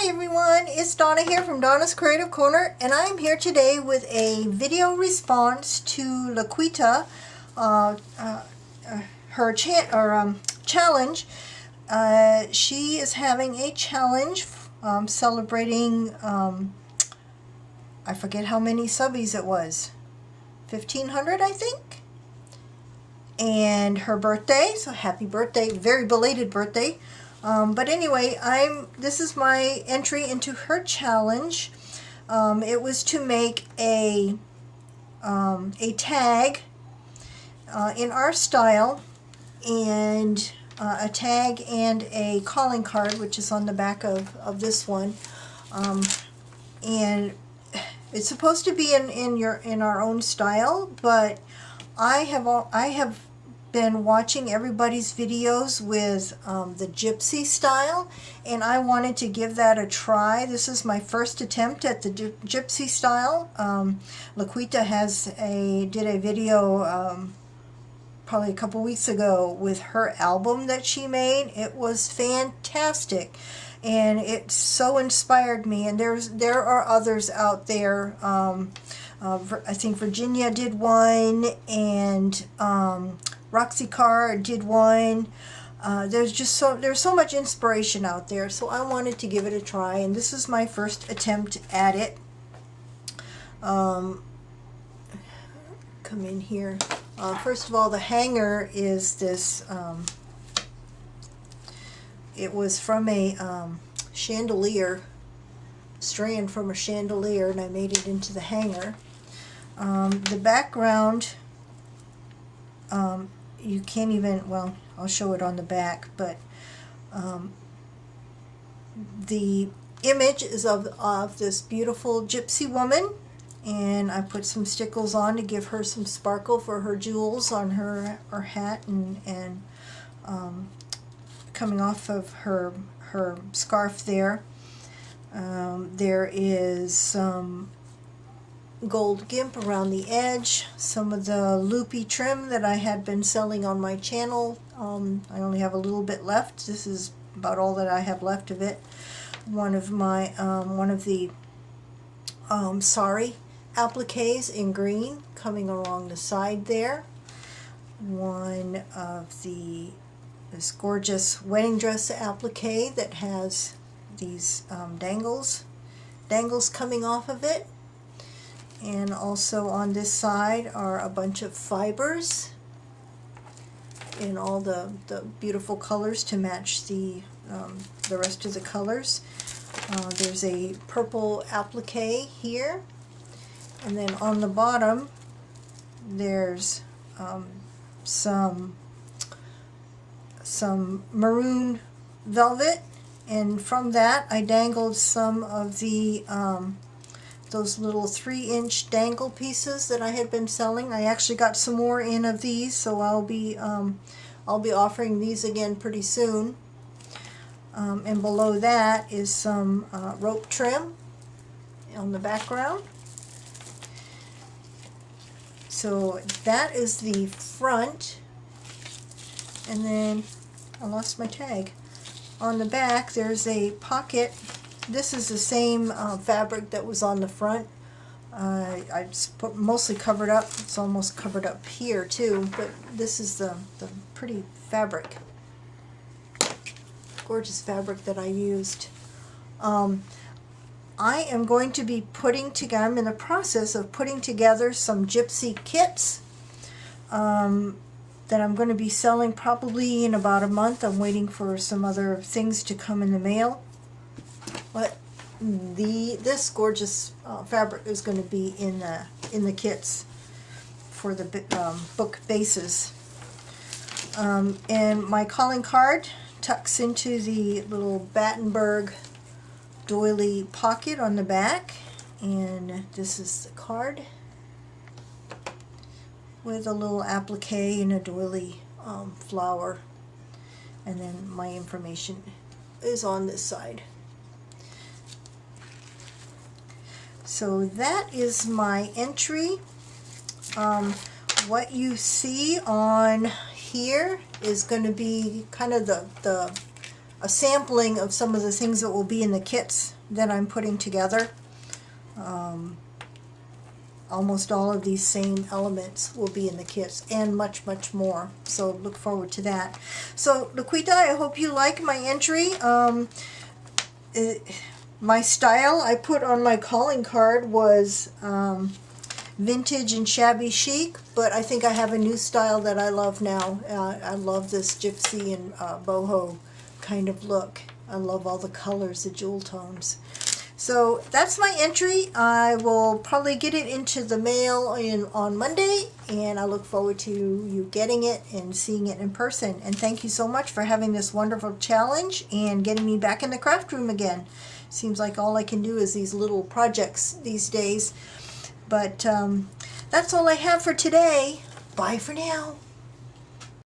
Hi everyone, it's Donna here from Donna's Creative Corner, and I'm here today with a video response to Lequetta, her challenge. She is having a challenge celebrating, I forget how many subbies it was, 1,500 I think, and her birthday, so happy birthday, very belated birthday. But anyway, this is my entry into her challenge. It was to make a tag in our style, and a tag and a calling card, which is on the back of this one. And it's supposed to be in our own style, but I have been watching everybody's videos with the gypsy style, and I wanted to give that a try. This is my first attempt at the gypsy style. Lequetta did a video probably a couple weeks ago with her album that she made. It was fantastic, and it so inspired me. And there are others out there. I think Virginia did one, and Roxy Carr did one. There's so much inspiration out there, so I wanted to give it a try, and this is my first attempt at it. Come in here. First of all, the hanger is this. It was from a chandelier, strand from a chandelier, and I made it into the hanger. The background, you can't even, well, I'll show it on the back, but the image is of this beautiful gypsy woman, and I put some stickles on to give her some sparkle for her jewels on her hat, and coming off of her scarf there. There is some gold gimp around the edge, some of the loopy trim that I had been selling on my channel. I only have a little bit left. This is about all that I have left of it. One of the sari appliques in green coming along the side there. One of this gorgeous wedding dress applique that has these dangles coming off of it. And also on this side are a bunch of fibers in all the beautiful colors to match the rest of the colors. There's a purple applique here, and then on the bottom there's some maroon velvet, and from that I dangled some of the those little 3-inch dangle pieces that I had been selling. I actually got some more in of these, so I'll be offering these again pretty soon. And below that is some rope trim on the background. So that is the front, and then I lost my tag. On the back there's a pocket. This is the same fabric that was on the front. I just mostly covered up. It's almost covered up here too, but this is the pretty fabric, gorgeous fabric that I used. I am going to be I'm in the process of putting together some gypsy kits that I'm going to be selling probably in about a month. I'm waiting for some other things to come in the mail. But this gorgeous fabric is going to be in the kits for the book bases. And my calling card tucks into the little Battenberg doily pocket on the back, and this is the card with a little applique and a doily flower, and then my information is on this side. So that is my entry. What you see on here is going to be kind of the a sampling of some of the things that will be in the kits that I'm putting together. Almost all of these same elements will be in the kits, and much, much more. So look forward to that. So Lequetta, I hope you like my entry. My style I put on my calling card was vintage and shabby chic, but I think I have a new style that I love now. I love this gypsy and boho kind of look. I love all the colors, the jewel tones. So that's my entry. I will probably get it into the mail on Monday, and I look forward to you getting it and seeing it in person. And thank you so much for having this wonderful challenge and getting me back in the craft room again. Seems like all I can do is these little projects these days. But that's all I have for today. Bye for now.